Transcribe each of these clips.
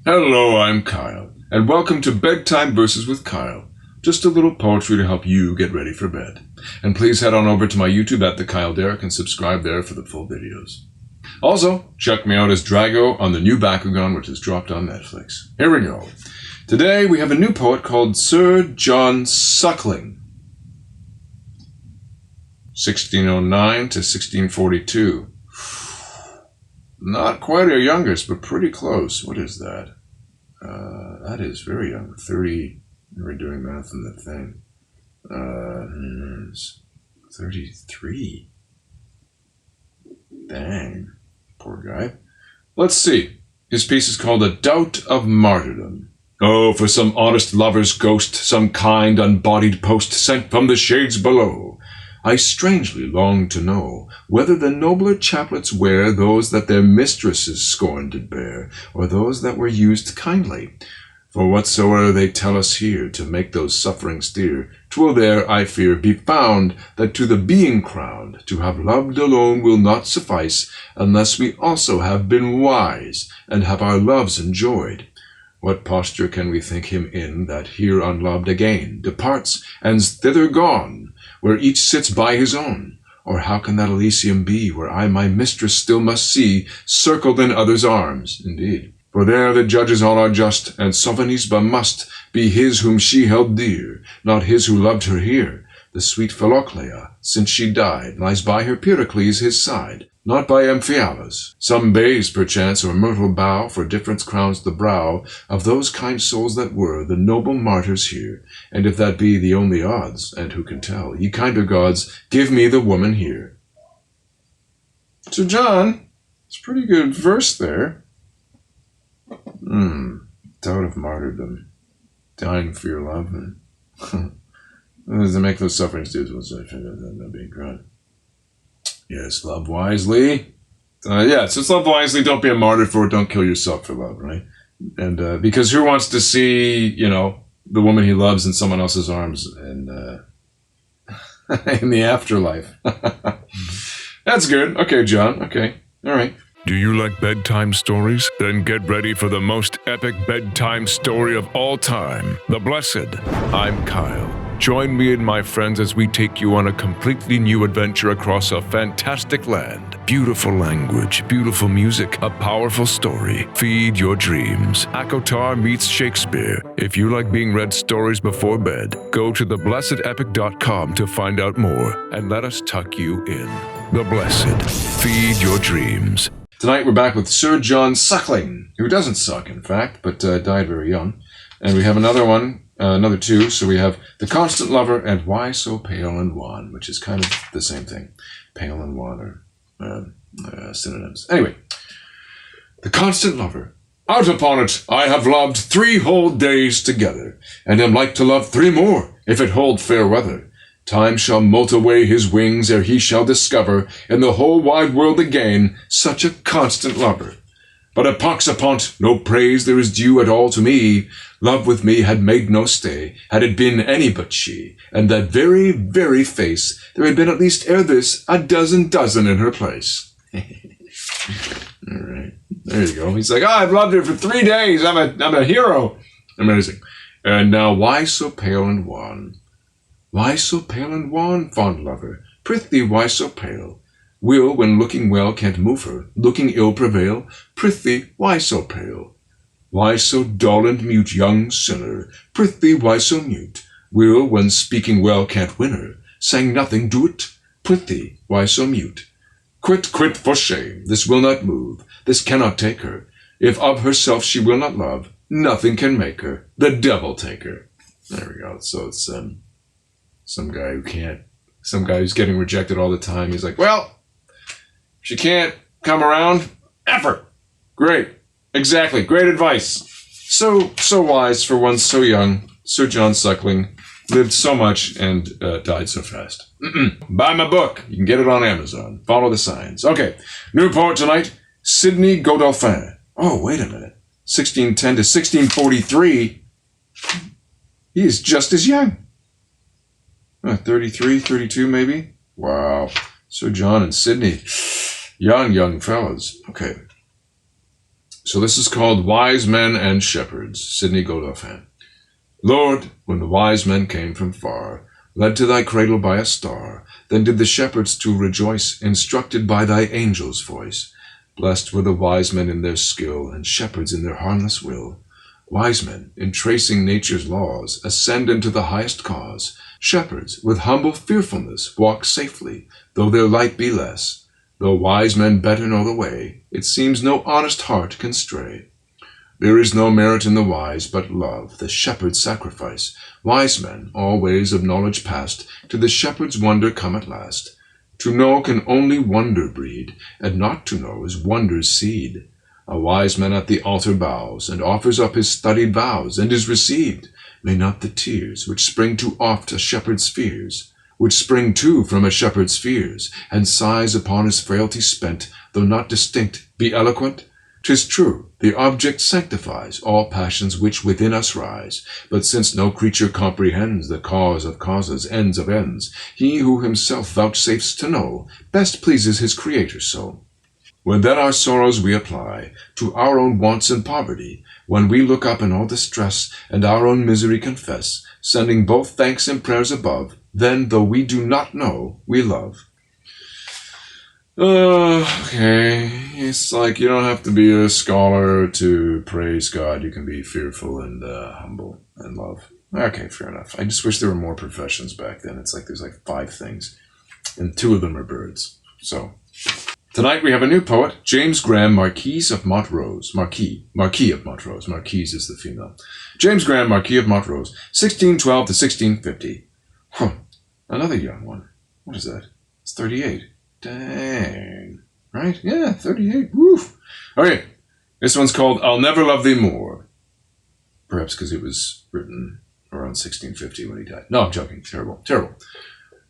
Hello, I'm Kyle, and welcome to Bedtime Verses with Kyle. Just a little poetry to help you get ready for bed. And please head on over to my YouTube at The Kyle Derrick and subscribe there for the full videos. Also, check me out as Drago on the new Bakugan, which is dropped on Netflix. Here we go. Today we have a new poet called Sir John Suckling. 1609 to 1642. Not quite our youngest, but pretty close. What is that? That is very young. 30. We're doing math in the thing. 33. Dang. Poor guy. Let's see. His piece is called A Doubt of Martyrdom. Oh, for some honest lover's ghost, some kind unbodied post sent from the shades below. I strangely long to know whether the nobler chaplets wear those that their mistresses scorned did bear, or those that were used kindly. For whatsoe'er they tell us here, to make those sufferings dear, 'twill there, I fear, be found that to the being crowned, to have loved alone will not suffice, unless we also have been wise, and have our loves enjoyed. What posture can we think him in, that here unloved again departs, and's thither gone, where each sits by his own? Or how can that Elysium be, where I my mistress still must see, circled in others' arms? Indeed, for there the judges all are just, and Sophonisba must be his whom she held dear, not his who loved her here. The sweet Philoclea, since she died, lies by her Pericles his side, not by Amphialus. Some bays, perchance, or myrtle bough, for difference crowns the brow of those kind souls that were the noble martyrs here. And if that be the only odds, and who can tell, ye kinder gods, give me the woman here. So, John, it's a pretty good verse there. Doubt of martyrdom. Dying for your love, and to make those sufferings due to us, I think that being crowned. Yes, love wisely. So it's love wisely. Don't be a martyr for it. Don't kill yourself for love, right? And because who wants to see, the woman he loves in someone else's arms and in the afterlife? That's good. Okay, John. Okay. All right. Do you like bedtime stories? Then get ready for the most epic bedtime story of all time, The Blessed. I'm Kyle. Join me and my friends as we take you on a completely new adventure across a fantastic land. Beautiful language, beautiful music, a powerful story. Feed your dreams. Akotar meets Shakespeare. If you like being read stories before bed, go to theblessedepic.com to find out more, and let us tuck you in. The Blessed. Feed your dreams. Tonight we're back with Sir John Suckling, who doesn't suck, in fact, but died very young. And we have another one, another two. So we have The Constant Lover and Why So Pale and Wan, which is kind of the same thing. Pale and wan are synonyms. Anyway, The Constant Lover. Out upon it, I have loved 3 whole days together, and am like to love 3 more, if it hold fair weather. Time shall moult away his wings ere he shall discover in the whole wide world again such a constant lover. But a pox upon't, no praise there is due at all to me. Love with me had made no stay, had it been any but she, and that very, very face, there had been at least ere this a dozen in her place. All right, there you go. He's like, I've loved her for 3 days. I'm a hero. Amazing. And now, why so pale and wan? Why so pale and wan, fond lover? Prithee, why so pale? Will, when looking well, can't move her, looking ill prevail? Prithee, why so pale? Why so dull and mute, young sinner? Prithee, why so mute? Will, when speaking well, can't win her, sang nothing, do't? Prithee, why so mute? Quit, for shame, this will not move, this cannot take her. If of herself she will not love, nothing can make her, the devil take her. There we go. So it's some guy who's getting rejected all the time. He's like, well, she can't come around. F her. Great. Exactly. Great advice. So wise for one so young. Sir John Suckling lived so much and died so fast. Buy my book. You can get it on Amazon. Follow the signs. Okay. New poet tonight, Sidney Godolphin. Oh, wait a minute. 1610 to 1643. He is just as young. 33, 32 maybe? Wow. Sir John and Sidney. Young fellas. Okay. So this is called Wise Men and Shepherds, Sidney Godolphin. Lord, when the wise men came from far, led to thy cradle by a star, then did the shepherds too rejoice, instructed by thy angel's voice. Blessed were the wise men in their skill, and shepherds in their harmless will. Wise men, in tracing nature's laws, ascend into the highest cause. Shepherds, with humble fearfulness, walk safely, though their light be less. Though wise men better know the way, it seems no honest heart can stray. There is no merit in the wise, but love, the shepherd's sacrifice. Wise men, all ways of knowledge past, to the shepherd's wonder come at last. To know can only wonder breed, and not to know is wonder's seed. A wise man at the altar bows, and offers up his studied vows, and is received. May not the tears, which spring too oft a shepherd's fears, which spring too from a shepherd's fears, and sighs upon his frailty spent, though not distinct, be eloquent? 'Tis true, the object sanctifies all passions which within us rise, but since no creature comprehends the cause of causes, ends of ends, he who himself vouchsafes to know, best pleases his Creator so. When then our sorrows we apply to our own wants and poverty, when we look up in all distress, and our own misery confess, sending both thanks and prayers above, then, though we do not know, we love. Okay. It's like you don't have to be a scholar to praise God. You can be fearful and humble and love. Okay, fair enough. I just wish there were more professions back then. It's like there's like 5 things, and 2 of them are birds. So, tonight we have a new poet, James Graham, Marquis of Montrose. Marquis of Montrose. Marquise is the female. James Graham, Marquis of Montrose, 1612 to 1650. Another young one. What is that? It's 38. Dang. Right? Yeah, 38. Woof. Okay. This one's called I'll Never Love Thee More. Perhaps because it was written around 1650 when he died. No, I'm joking. Terrible. Terrible.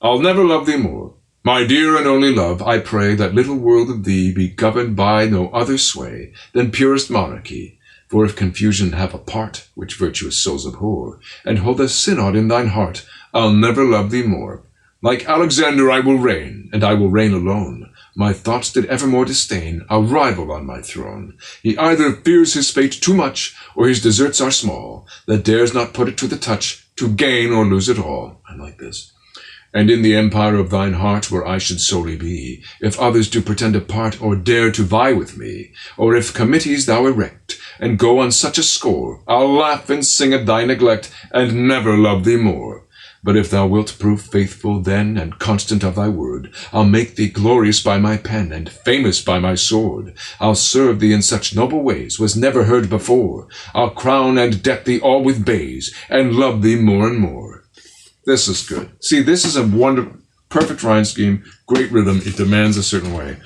I'll never love thee more. My dear and only love, I pray that little world of thee be governed by no other sway than purest monarchy. For if confusion have a part, which virtuous souls abhor, and hold a synod in thine heart, I'll never love thee more. Like Alexander I will reign, and I will reign alone. My thoughts did evermore disdain a rival on my throne. He either fears his fate too much, or his deserts are small, that dares not put it to the touch, to gain or lose it all. I like this. And in the empire of thine heart, where I should solely be, if others do pretend a part, or dare to vie with me, or if committees thou erect, and go on such a score, I'll laugh and sing at thy neglect, and never love thee more. But if thou wilt prove faithful then, and constant of thy word, I'll make thee glorious by my pen, and famous by my sword. I'll serve thee in such noble ways, was never heard before. I'll crown and deck thee all with bays, and love thee more and more. This is good. See, this is a wonderful, perfect rhyme scheme, great rhythm. It demands a certain way.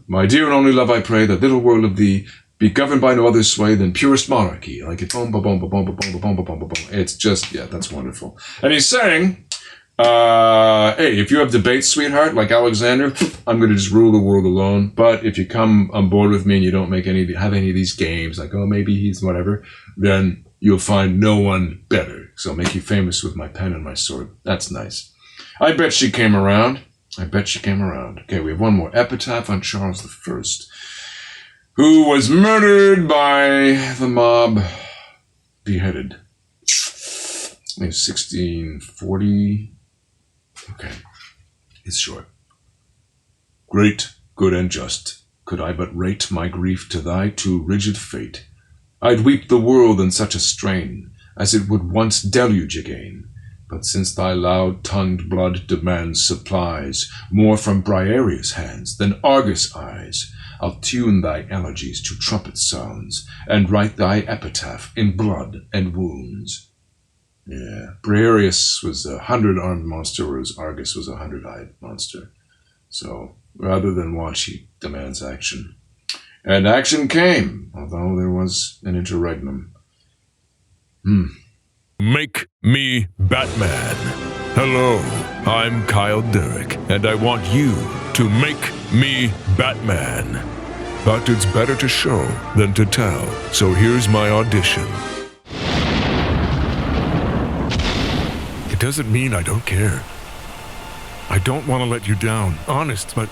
My dear and only love, I pray, that little world of thee be governed by no other sway than purest monarchy. Like it, boom, boom, boom, boom, boom, boom, boom, boom, boom, boom. It's just, yeah, that's wonderful. And he's saying, hey, if you have debates, sweetheart, like Alexander, I'm going to just rule the world alone. But if you come on board with me and you don't have any of these games, like, oh, maybe he's whatever, then you'll find no one better. So I'll make you famous with my pen and my sword. That's nice. I bet she came around. Okay, we have one more. Epitaph on Charles I, who was murdered by the mob, beheaded. In 1640. Okay, it's short. Great, good, and just, could I but rate my grief to thy too rigid fate, I'd weep the world in such a strain, as it would once deluge again. But since thy loud-tongued blood demands supplies more from Briareus' hands than Argus' eyes, I'll tune thy elegies to trumpet sounds, and write thy epitaph in blood and wounds. Yeah, Briareus was 100-armed monster, whereas Argus was 100-eyed monster. So, rather than watch, he demands action. And action came, although there was an interregnum. Make me Batman. Hello, I'm Kyle Derrick, and I want you to make me Batman. But it's better to show than to tell, so here's my audition. It doesn't mean I don't care. I don't want to let you down, honest, but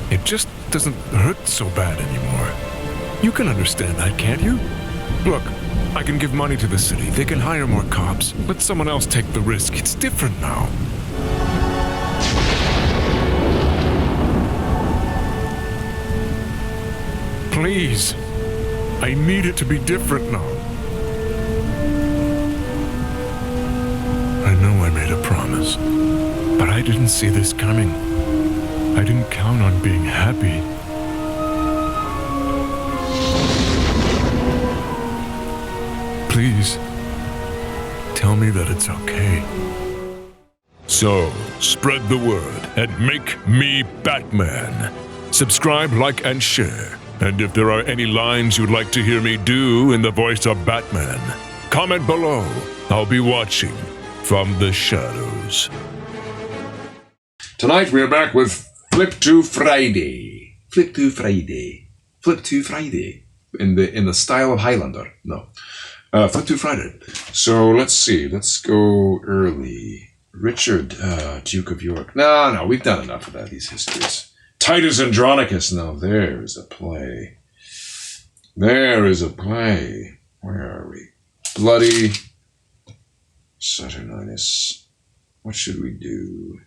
it just doesn't hurt so bad anymore. You can understand that, can't you? Look, I can give money to the city. They can hire more cops. Let someone else take the risk. It's different now. Please. I need it to be different now. I know I made a promise, but I didn't see this coming. I didn't count on being happy. Please, tell me that it's okay. So, spread the word and make me Batman. Subscribe, like, and share. And if there are any lines you'd like to hear me do in the voice of Batman, comment below. I'll be watching from the shadows. Tonight we're back with Flip to Friday. Flip to Friday. Flip to Friday. In the style of Highlander. No. Flip to Friday. So let's see. Let's go early. Richard, Duke of York. No, we've done enough of that, these histories. Titus Andronicus. Now there's a play. There is a play. Where are we? Bloody Saturninus. What should we do?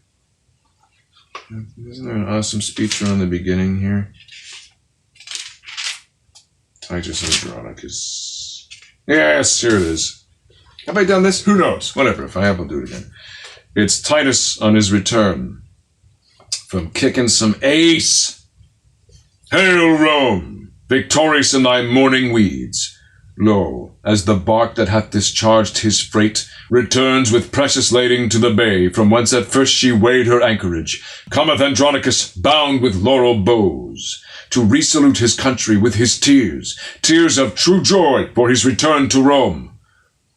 Isn't there an awesome speech around the beginning here? Titus Andronicus. Yes, here it is. Have I done this? Who knows? Whatever. If I have, I'll do it again. It's Titus on his return from kicking some ace. Hail Rome, victorious in thy morning weeds. Lo, as the bark that hath discharged his freight returns with precious lading to the bay, from whence at first she weighed her anchorage, cometh Andronicus bound with laurel bows, to resalute his country with his tears, tears of true joy for his return to Rome.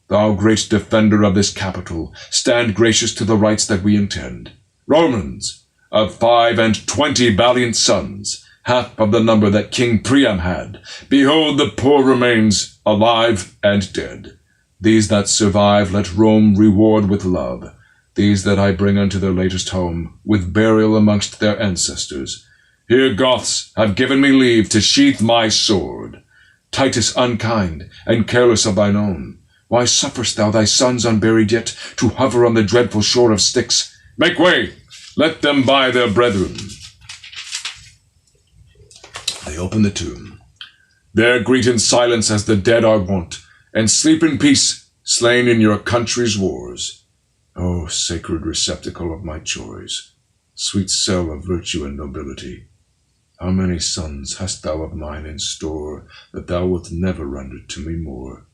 Thou great defender of this capital, stand gracious to the rights that we intend. Romans, of 25 valiant sons, half of the number that King Priam had, behold the poor remains, alive and dead. These that survive let Rome reward with love. These that I bring unto their latest home, with burial amongst their ancestors. Here Goths have given me leave to sheath my sword. Titus unkind, and careless of thine own, why sufferest thou thy sons unburied yet to hover on the dreadful shore of Styx? Make way! Let them buy their brethren. They open the tomb. There greet in silence as the dead are wont, and sleep in peace, slain in your country's wars. O sacred receptacle of my joys, sweet cell of virtue and nobility, how many sons hast thou of mine in store, that thou wilt never render to me more?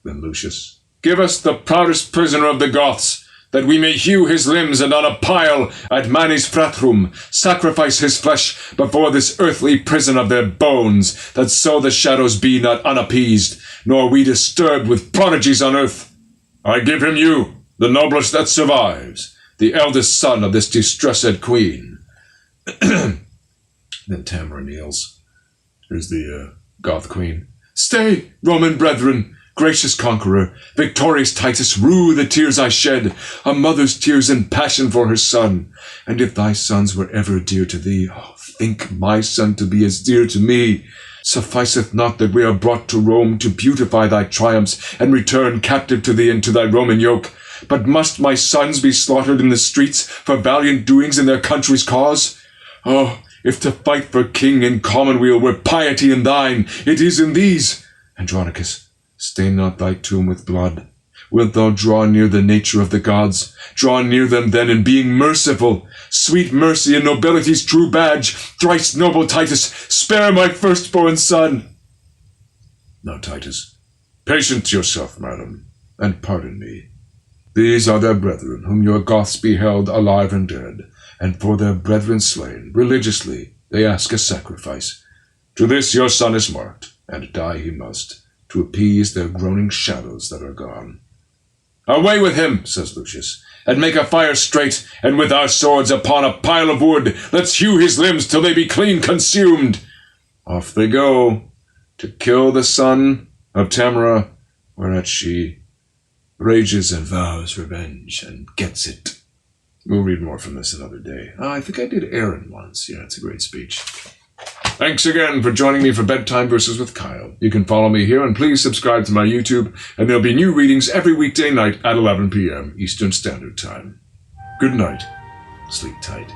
Then Lucius, give us the proudest prisoner of the Goths, that we may hew his limbs, and on a pile at Manis Fratrum sacrifice his flesh before this earthly prison of their bones, that so the shadows be not unappeased, nor we disturbed with prodigies on earth. I give him you, the noblest that survives, the eldest son of this distressed queen. Then Tamara kneels. Here's the Goth queen. Stay, Roman brethren! Gracious conqueror, victorious Titus, rue the tears I shed, a mother's tears in passion for her son. And if thy sons were ever dear to thee, think my son to be as dear to me. Sufficeth not that we are brought to Rome to beautify thy triumphs, and return captive to thee and to thy Roman yoke, but must my sons be slaughtered in the streets for valiant doings in their country's cause? Oh, if to fight for king and commonweal were piety in thine, it is in these. Andronicus, stain not thy tomb with blood. Wilt thou draw near the nature of the gods? Draw near them then in being merciful. Sweet mercy and nobility's true badge. Thrice noble Titus, spare my firstborn son. Now, Titus, patient yourself, madam, and pardon me. These are their brethren, whom your Goths beheld alive and dead, and for their brethren slain, religiously, they ask a sacrifice. To this your son is marked, and die he must, to appease their groaning shadows that are gone. Away with him, says Lucius, and make a fire straight, and with our swords upon a pile of wood, let's hew his limbs till they be clean consumed. Off they go, to kill the son of Tamara, whereat she rages and vows revenge, and gets it. We'll read more from this another day. I think I did Aaron once. Yeah, it's a great speech. Thanks again for joining me for Bedtime Verses with Kyle. You can follow me here, and please subscribe to my YouTube, and there'll be new readings every weekday night at 11 p.m. Eastern Standard Time. Good night. Sleep tight.